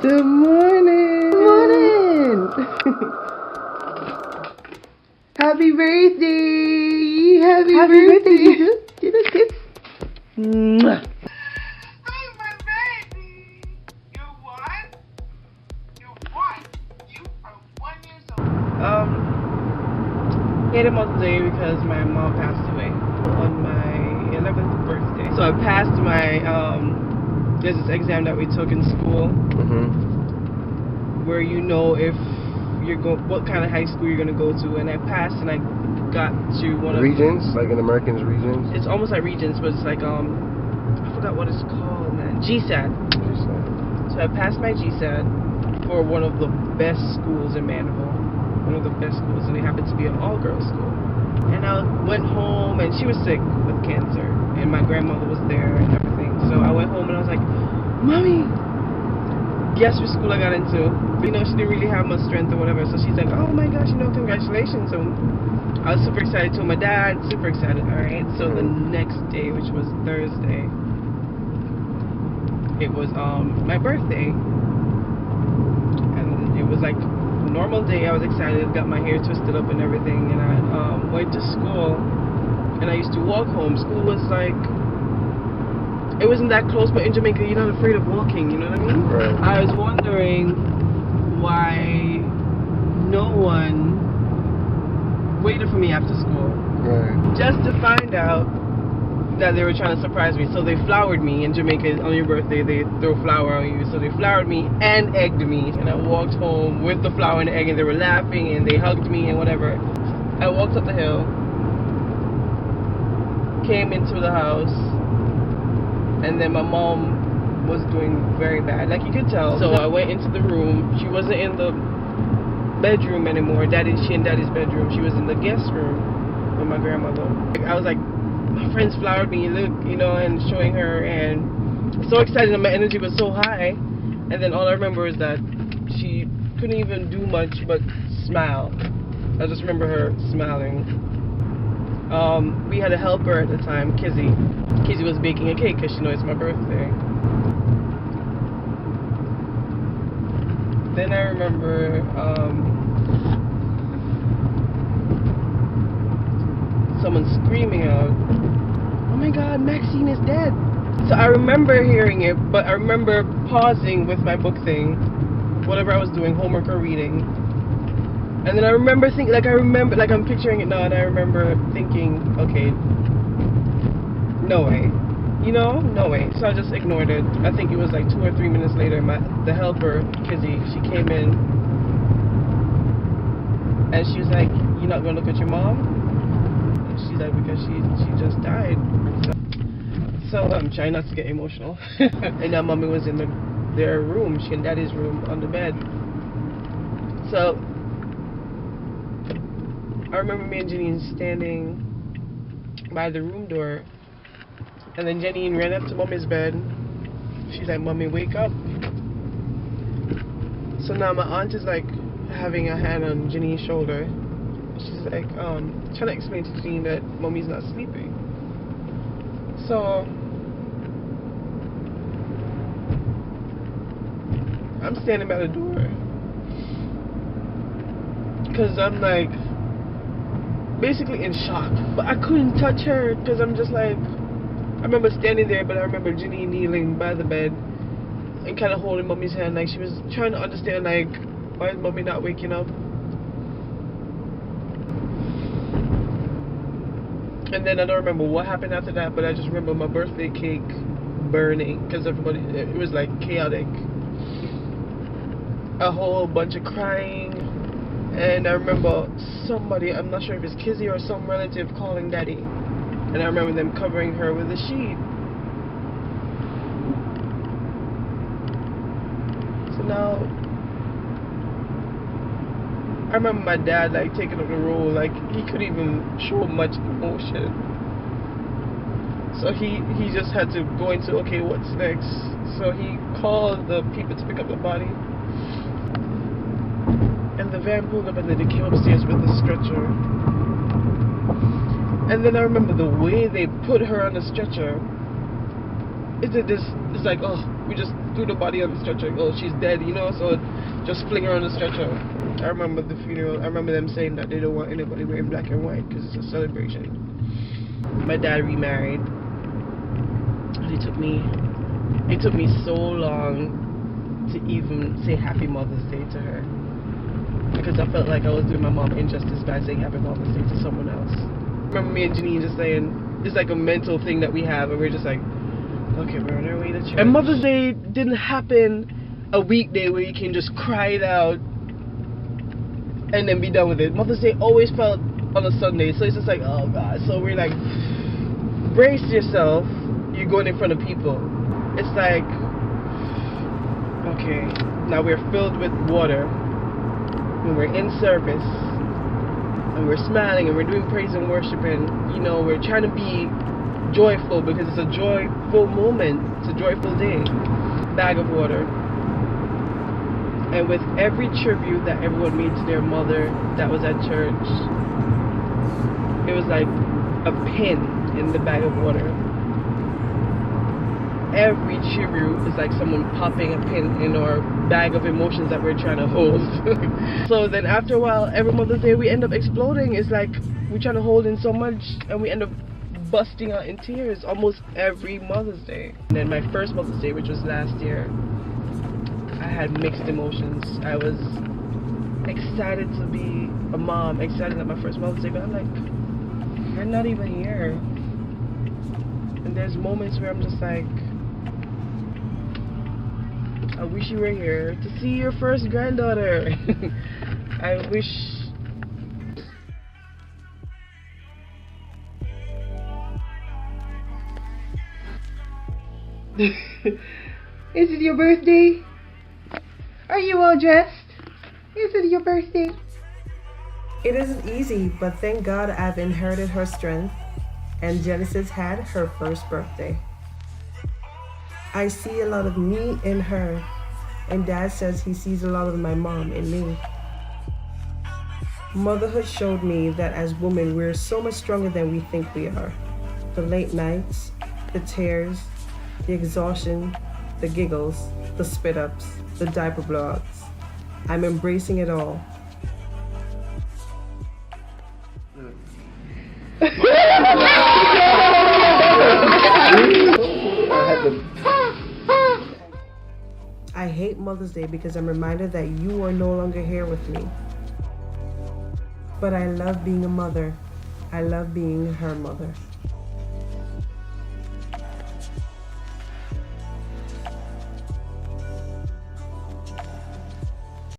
Good morning. Good morning. Happy birthday. Happy birthday. Give us a kiss. Mwah. Hey, my baby. You what? You what? You are 1 year old. Hate him on today because my mom passed away on my 11th birthday. So I passed my there's this exam that we took in school, where you know if you're what kind of high school you're gonna go to, and I passed and I got to one of Regents, like in Americans Regents. It's almost like Regents, but it's like I forgot what it's called, man. GSAT. So I passed my GSAT for one of the best schools in Mandeville. One of the best schools, and it happened to be an all-girls school. And I went home, and she was sick with cancer, and my grandmother was there and everything. So I went home and I was like, Mommy, guess what school I got into? You know, she didn't really have much strength or whatever. So she's like, oh my gosh, you know, congratulations. So I was super excited. Told my dad, super excited. All right. So the next day, which was Thursday, it was my birthday, and it was like a normal day. I was excited, got my hair twisted up and everything, and I went to school, and I used to walk home. School was like, it wasn't that close, but in Jamaica you're not afraid of walking, you know what I mean? Right. I was wondering why no one waited for me after school. Right. Just to find out that they were trying to surprise me. So they flowered me. In Jamaica, on your birthday, they throw flour on you. So they flowered me and egged me. And I walked home with the flour and the egg, and they were laughing and they hugged me and whatever. I walked up the hill, came into the house, and then my mom was doing very bad, like you could tell. So I went into the room. She wasn't in the bedroom anymore. She in Daddy's bedroom. She was in the guest room with my grandmother. I was like, my friends flowered me, look, you know, and showing her, and so excited, and my energy was so high. And then all I remember is that she couldn't even do much but smile. I just remember her smiling. We had a helper at the time, Kizzy. Kizzy was baking a cake because she knows it's my birthday. Then I remember someone screaming out, oh my God, Maxine is dead. So I remember hearing it, but I remember pausing with my book thing, whatever I was doing, homework or reading. And then I remember thinking, like I'm picturing it now, and I remember thinking, okay, no way. You know, no way. So I just ignored it. I think it was like 2 or 3 minutes later, the helper, Kizzy, she came in, and she was like, you're not going to look at your mom? And she's like, because she just died. So I'm trying not to get emotional. And now Mommy was in their room, she and Daddy's room, on the bed. So I remember me and Janine standing by the room door, and then Janine ran up to Mommy's bed. She's like, Mommy, wake up. So now my aunt is like having a hand on Janine's shoulder. She's like, trying to explain to Janine that Mommy's not sleeping. So I'm standing by the door, because I'm like basically in shock, but I couldn't touch her because I'm just like, I remember standing there, but I remember Janine kneeling by the bed and kind of holding Mommy's hand, like she was trying to understand, like, why is Mommy not waking up? And then I don't remember what happened after that, but I just remember my birthday cake burning because everybody, it was like chaotic. A whole bunch of crying, and I remember somebody, I'm not sure if it's Kizzy or some relative, calling Daddy. And I remember them covering her with a sheet. So now, I remember my dad like taking up the role, like he couldn't even show much emotion. So he just had to go into, okay, what's next? So he called the people to pick up the body. And the van pulled up, and then they came upstairs with the stretcher. And then I remember the way they put her on the stretcher. It's like, oh, we just threw the body on the stretcher. Oh, she's dead, you know, so just fling her on the stretcher. I remember the funeral. I remember them saying that they don't want anybody wearing black and white because it's a celebration. My dad remarried. It took me so long to even say Happy Mother's Day to her, because I felt like I was doing my mom injustice by saying Happy Mother's Day to someone else. I remember me and Janine just saying, it's like a mental thing that we have, and we're just like, okay, we're on our way to church. And Mother's Day didn't happen a weekday where you can just cry it out and then be done with it. Mother's Day always felt on a Sunday, so it's just like, oh God. So we're like, brace yourself, you're going in front of people. It's like, okay, now we're filled with water, and we're in service, and we're smiling, and we're doing praise and worship, and, you know, we're trying to be joyful because it's a joyful moment, it's a joyful day. Bag of water. And with every tribute that everyone made to their mother that was at church, it was like a pin in the bag of water. Every tribute is like someone popping a pin in our bag of emotions that we're trying to hold. So then after a while, every Mother's Day we end up exploding. It's like we're trying to hold in so much and we end up busting out in tears almost every Mother's Day. And then my first Mother's Day, which was last year, I had mixed emotions. I was excited to be a mom, excited at my first Mother's Day, but I'm like, you're not even here. And there's moments where I'm just like, I wish you were here to see your first granddaughter. I wish. Is it your birthday? Are you all dressed? Is it your birthday? It isn't easy, but thank God I've inherited her strength, and Genesis had her first birthday. I see a lot of me in her, and Dad says he sees a lot of my mom in me. Motherhood showed me that as women, we're so much stronger than we think we are. The late nights, the tears, the exhaustion, the giggles, the spit-ups, the diaper blowouts. I'm embracing it all. I hate Mother's Day because I'm reminded that you are no longer here with me. But I love being a mother. I love being her mother.